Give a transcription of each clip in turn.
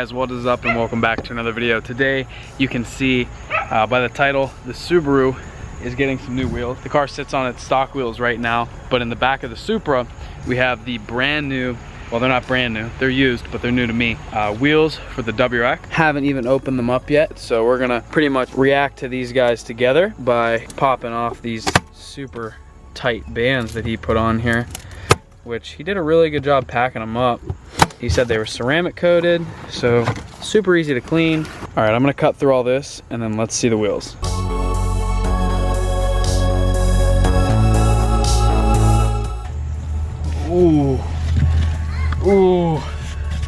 guys, what is up and welcome back to another video. Today you can see by the title, the Subaru is getting some new wheels. The car sits on its stock wheels right now, but in the back of the Supra we have the brand new, well, they're not brand new, they're used, but they're new to me, wheels for the WRX. Haven't even opened them up yet, so we're gonna pretty much react to these guys together by popping off these super tight bands that he put on here, which he did a really good job packing them up. He said they were ceramic coated, so super easy to clean. All right, I'm gonna cut through all this and then let's see the wheels. Ooh, ooh,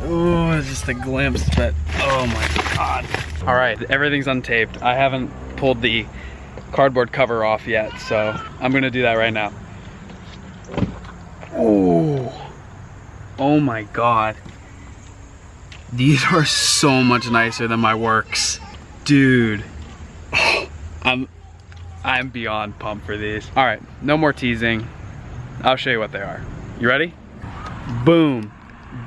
ooh, it's just a glimpse, but oh my God. All right, everything's untaped. I haven't pulled the cardboard cover off yet, so I'm gonna do that right now. Ooh. Oh my God. These are so much nicer than my works. Dude. I'm beyond pumped for these. All right, no more teasing. I'll show you what they are. You ready? Boom.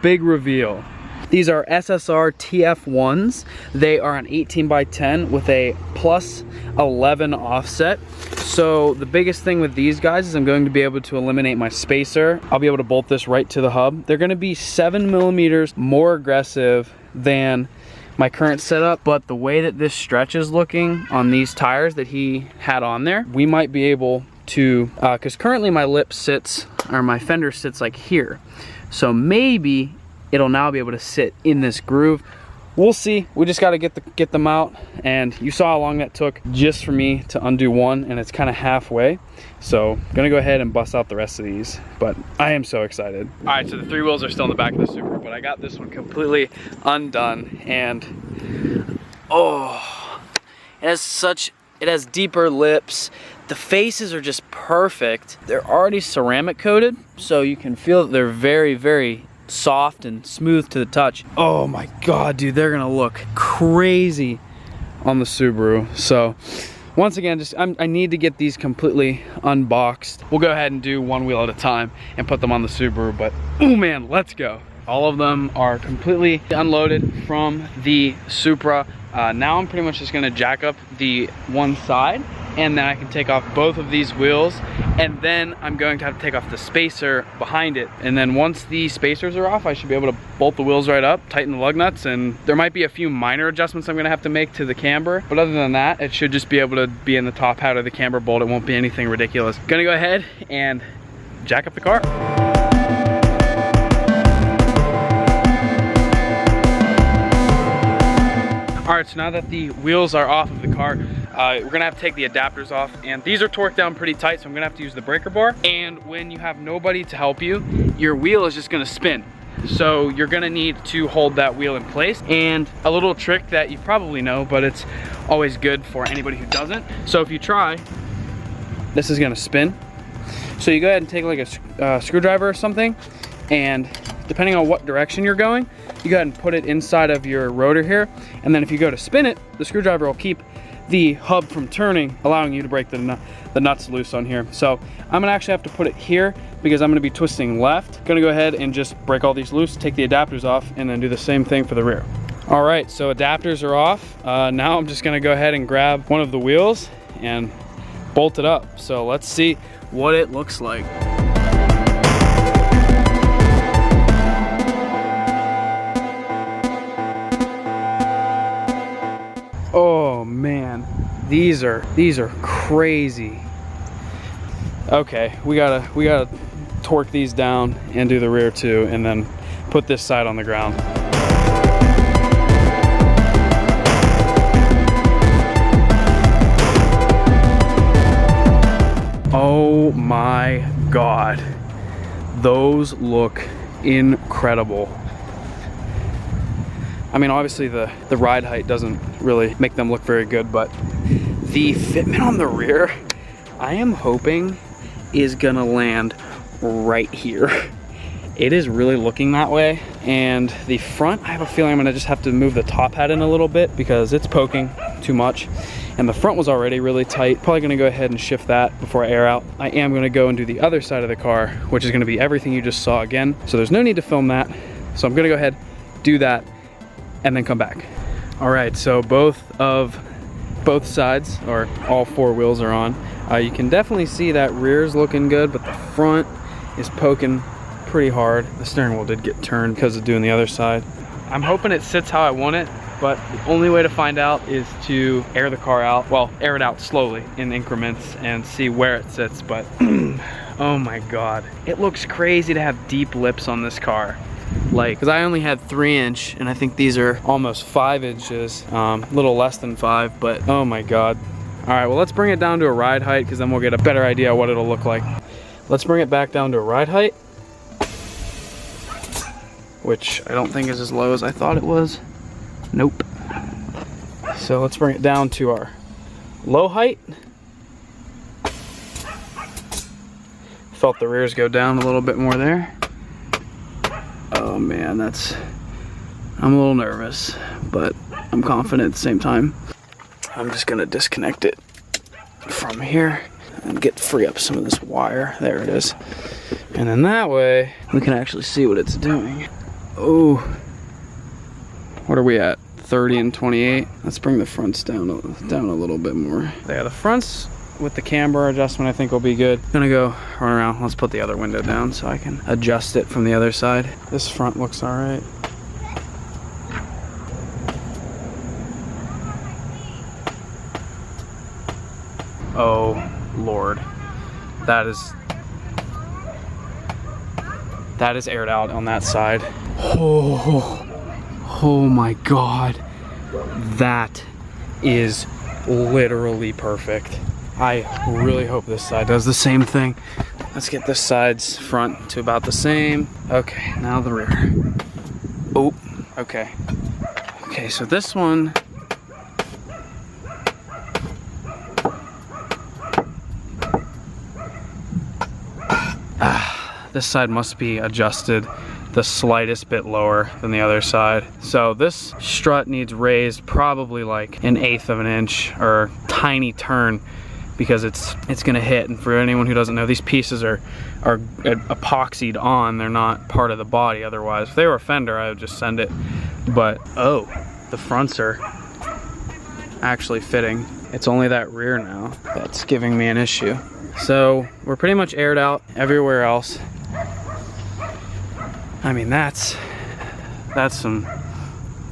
Big reveal. These are SSR TF1s. They are an 18x10 with a plus 11 offset. So the biggest thing with these guys is I'm going to be able to eliminate my spacer. I'll be able to bolt this right to the hub. They're gonna be 7mm more aggressive than my current setup, but the way that this stretch is looking on these tires that he had on there, we might be able to, because currently my lip sits, or my fender sits like here. So maybe it'll now be able to sit in this groove. We'll see. We just got to get them out, and you saw how long that took just for me to undo one, and it's kind of halfway. So I'm gonna go ahead and bust out the rest of these, but I am so excited. All right, so the three wheels are still in the back of the Supra, but I got this one completely undone, and oh, it has deeper lips. The faces are just perfect. They're already ceramic coated, so you can feel that they're very, very soft and smooth to the touch. Oh my God, dude, they're gonna look crazy on the Subaru. So once again, I need to get these completely unboxed. We'll go ahead and do one wheel at a time and put them on the Subaru, but oh man, let's go. All of them are completely unloaded from the Supra. Now I'm pretty much just gonna jack up the one side, and then I can take off both of these wheels, and then I'm going to have to take off the spacer behind it. And then once the spacers are off, I should be able to bolt the wheels right up, tighten the lug nuts, and there might be a few minor adjustments I'm gonna have to make to the camber, but other than that, it should just be able to be in the top hat of the camber bolt. It won't be anything ridiculous. Gonna go ahead and jack up the car. All right, so now that the wheels are off of the car, we're gonna have to take the adapters off, and these are torqued down pretty tight, so I'm gonna have to use the breaker bar. And when you have nobody to help you, your wheel is just gonna spin. So you're gonna need to hold that wheel in place. And a little trick that you probably know, but it's always good for anybody who doesn't. So if you try, this is gonna spin. So you go ahead and take like a screwdriver or something, and depending on what direction you're going, you go ahead and put it inside of your rotor here, and then if you go to spin it, the screwdriver will keep the hub from turning, allowing you to break the nuts loose on here. So I'm gonna actually have to put it here because I'm gonna be twisting left. Gonna go ahead and just break all these loose, take the adapters off, and then do the same thing for the rear. All right, so adapters are off. Now I'm just gonna go ahead and grab one of the wheels and bolt it up. So let's see what it looks like. Oh man, these are crazy. Okay, we gotta torque these down and do the rear too, and then put this side on the ground. Oh my God, those look incredible. I mean, obviously the ride height doesn't really make them look very good, but the fitment on the rear, I am hoping is gonna land right here. It is really looking that way. And the front, I have a feeling I'm gonna just have to move the top hat in a little bit because it's poking too much. And the front was already really tight. Probably gonna go ahead and shift that before I air out. I am gonna go and do the other side of the car, which is gonna be everything you just saw again. So there's no need to film that. So I'm gonna go ahead, do that, and then come back. All right, so both sides, or all 4 wheels are on. You can definitely see that rear's looking good, but the front is poking pretty hard. The steering wheel did get turned because of doing the other side. I'm hoping it sits how I want it, but the only way to find out is to air the car out. Well, air it out slowly in increments and see where it sits, but oh my God. It looks crazy to have deep lips on this car. Like, cause I only had 3-inch and I think these are almost 5 inches, a little less than 5, but oh my God. All right, well, let's bring it down to a ride height because then we'll get a better idea of what it'll look like. Let's bring it back down to a ride height, which I don't think is as low as I thought it was. Nope. So let's bring it down to our low height. Felt the rears go down a little bit more there. Oh man, I'm a little nervous, but I'm confident at the same time. I'm just gonna disconnect it from here and free up some of this wire. There it is. And then that way we can actually see what it's doing. Oh, what are we at? 30 and 28. Let's bring the fronts down a little bit more. Yeah, the fronts with the camber adjustment I think will be good. Gonna go run around. Let's put the other window down so I can adjust it from the other side. This front looks all right. Oh Lord, that is aired out on that side. Oh my God, that is literally perfect. I really hope this side does the same thing. Let's get this side's front to about the same. Okay, now the rear. Oh, okay. Okay, so this one, this side must be adjusted the slightest bit lower than the other side. So this strut needs raised probably like 1/8 of an inch or tiny turn because it's gonna hit. And for anyone who doesn't know, these pieces are epoxied on. They're not part of the body otherwise. If they were a fender, I would just send it. But oh, the fronts are actually fitting. It's only that rear now that's giving me an issue. So we're pretty much aired out everywhere else. I mean, that's some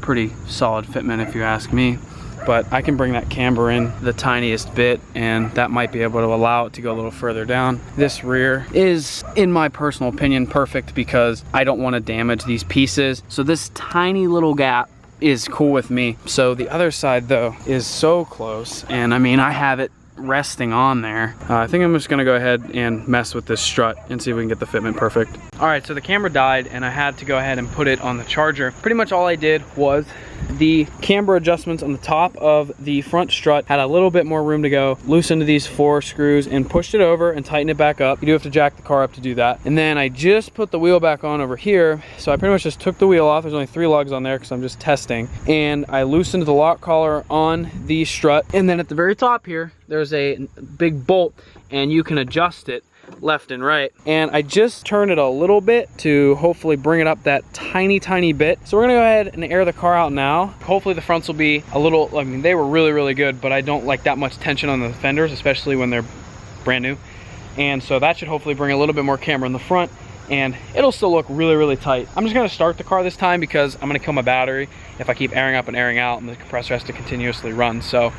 pretty solid fitment if you ask me. But I can bring that camber in the tiniest bit and that might be able to allow it to go a little further down. This rear is, in my personal opinion, perfect because I don't want to damage these pieces. So this tiny little gap is cool with me. So the other side though is so close, and I mean, I have it resting on there. I think I'm just gonna go ahead and mess with this strut and see if we can get the fitment perfect. All right, so the camera died and I had to go ahead and put it on the charger. Pretty much all I did was the camber adjustments on the top of the front strut had a little bit more room to go. Loosened these 4 screws and pushed it over and tightened it back up. You do have to jack the car up to do that. And then I just put the wheel back on over here. So I pretty much just took the wheel off. There's only 3 lugs on there because I'm just testing. And I loosened the lock collar on the strut. And then at the very top here, there's a big bolt and you can adjust it left and right. And I just turned it a little bit to hopefully bring it up that tiny bit. So we're gonna go ahead and air the car out now. Hopefully the fronts will be a little, I mean, they were really good, but I don't like that much tension on the fenders, especially when they're brand new. And so that should hopefully bring a little bit more camber in the front and it'll still look really tight. I'm just gonna start the car this time because I'm gonna kill my battery if I keep airing up and airing out and the compressor has to continuously run. So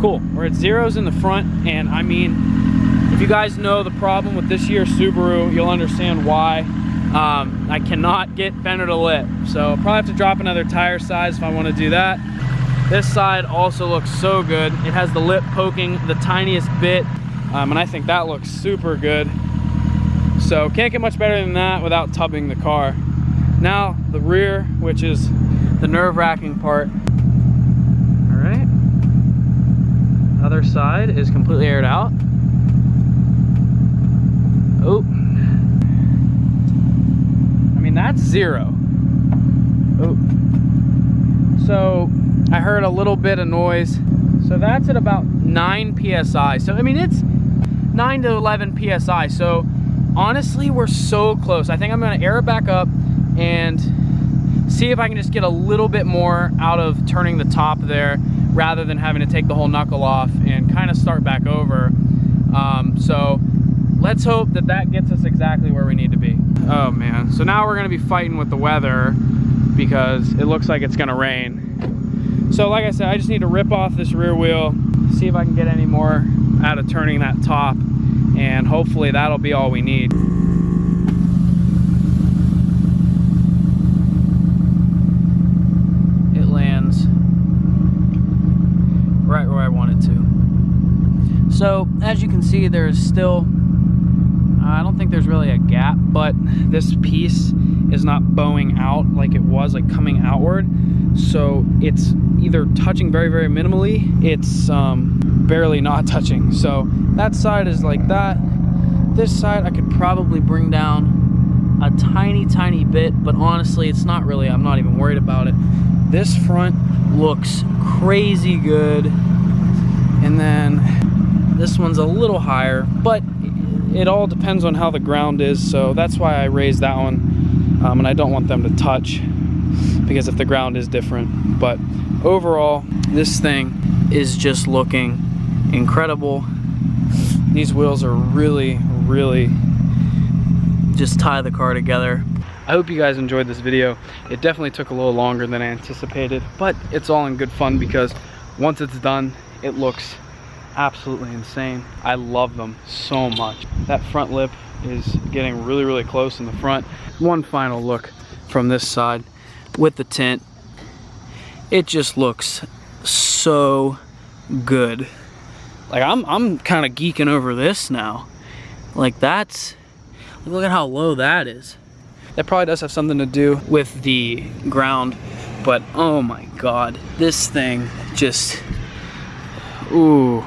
cool, we're at zeros in the front, and I mean, if you guys know the problem with this year's Subaru, you'll understand why. I cannot get fender to lip, so I'll probably have to drop another tire size if I want to do that. This side also looks so good. It has the lip poking the tiniest bit, and I think that looks super good. So can't get much better than that without tubbing the car. Now the rear, which is the nerve-wracking part. Other side is completely aired out. Oh, I mean, that's 0. Oh, so I heard a little bit of noise. So that's at about 9 PSI. So I mean, 9 to 11 PSI. So honestly, we're so close. I think I'm gonna air it back up and see if I can just get a little bit more out of turning the top there rather than having to take the whole knuckle off and kind of start back over. So let's hope that that gets us exactly where we need to be. Oh man, so now we're gonna be fighting with the weather because it looks like it's gonna rain. So like I said, I just need to rip off this rear wheel, see if I can get any more out of turning that top, and hopefully that'll be all we need. It lands right where I want it to. So as you can see, there's still, I don't think there's really a gap, but this piece is not bowing out like it was, like coming outward. So it's either touching very, very minimally, it's barely not touching. So that side is like that. This side I could probably bring down a tiny, tiny bit, but honestly, it's not really, I'm not even worried about it. This front looks crazy good. And then this one's a little higher, but it all depends on how the ground is. So that's why I raised that one. And I don't want them to touch because if the ground is different. But overall, this thing is just looking incredible. These wheels are really, really just tie the car together. I hope you guys enjoyed this video. It definitely took a little longer than I anticipated, but it's all in good fun because once it's done, it looks absolutely insane. I love them so much. That front lip is getting really, really close in the front. One final look from this side with the tint. It just looks so good. Like I'm kind of geeking over this now. Like that's, look at how low that is. That probably does have something to do with the ground, but oh my God, this thing just, ooh.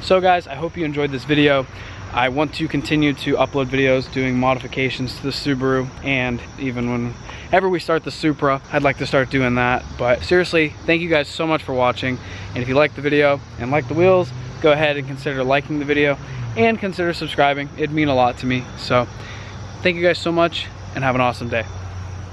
So guys, I hope you enjoyed this video. I want to continue to upload videos doing modifications to the Subaru, and even whenever we start the Supra, I'd like to start doing that. But seriously, thank you guys so much for watching, and if you like the video and like the wheels, go ahead and consider liking the video and consider subscribing. It'd mean a lot to me. So thank you guys so much and have an awesome day.